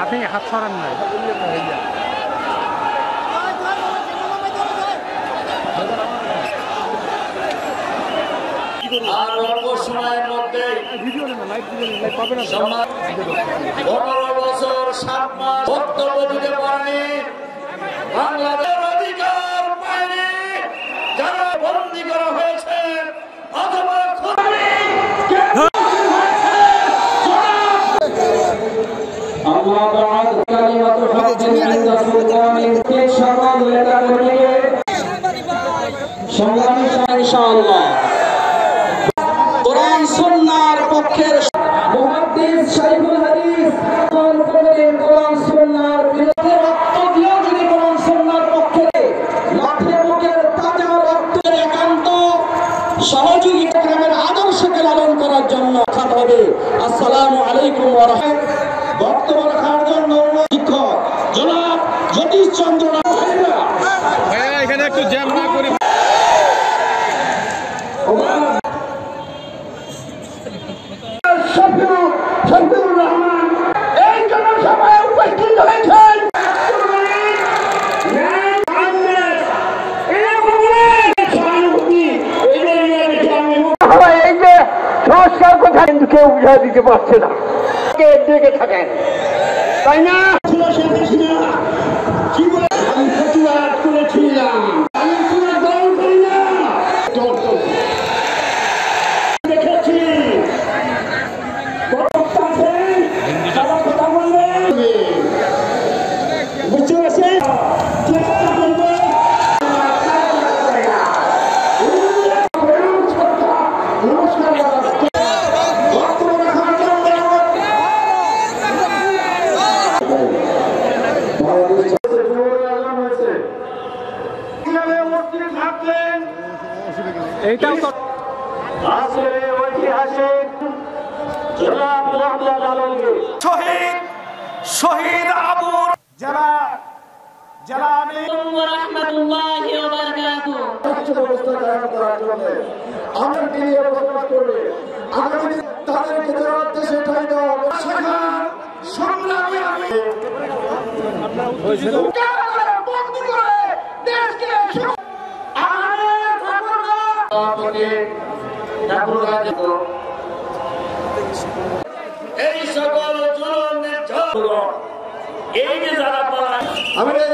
আপনি হাত ছড়ান নাই। আর অল্প সময়ের মধ্যে 15 বছর 7 মাস বক্তব্য দিতে পারেনি, বাংলাদেশের অধিকার পায়নি, যারা বন্দী করা হয়েছে অথবা কোরআন সুন্নাহর পক্ষের মুহাদ্দিস শাইখুল হাদিস কোরআন সুন্নাহর বিরুদ্ধে রক্ত দিয়েও যদি কোরআন সুন্নাহর পক্ষে লাঠি মুখের তাজা রক্তের একান্ত সহযোগিতা গ্রামের আদর্শকে লালন করার জন্য খাত হবে। আসসালামু আলাইকুম ওয়া রাহমাতুল্লাহ। বক্তব্য রাখার জন্য শিক্ষক জনাব জ্যোতিষ চন্দ্র ভাইয়া এখানে একটু জ্যাম না করে শফিউর রহমান এই জনসভায় উপস্থিত হয়েছেন। এই যে সংস্কার কথা কিন্তু কেউ বুঝা দিতে পারছে না, দেখে থাকেন তাই না? আমি প্রতিবাদ করেছিলাম, আমি কোনো দল করি না, দেখেছি বুঝতে পারছেন। এইটাও তো ঐতিহাসিক জনাব মোহাম্মদ আলমগীর শহীদ আবুর যারা রাহমাতুল্লাহি ওয়া বারাকাতুহু ব্যবস্থা করার জন্য আমরা তিনি ব্যবস্থা করবে। আগামী তাদেরকে দেওয়ার দেশে ঠাই দেওয়া হবে। সংগ্রামী আমি দেশকে এই সকল জুলুম নির্যাতন এই যে যারা পালায় আমাদের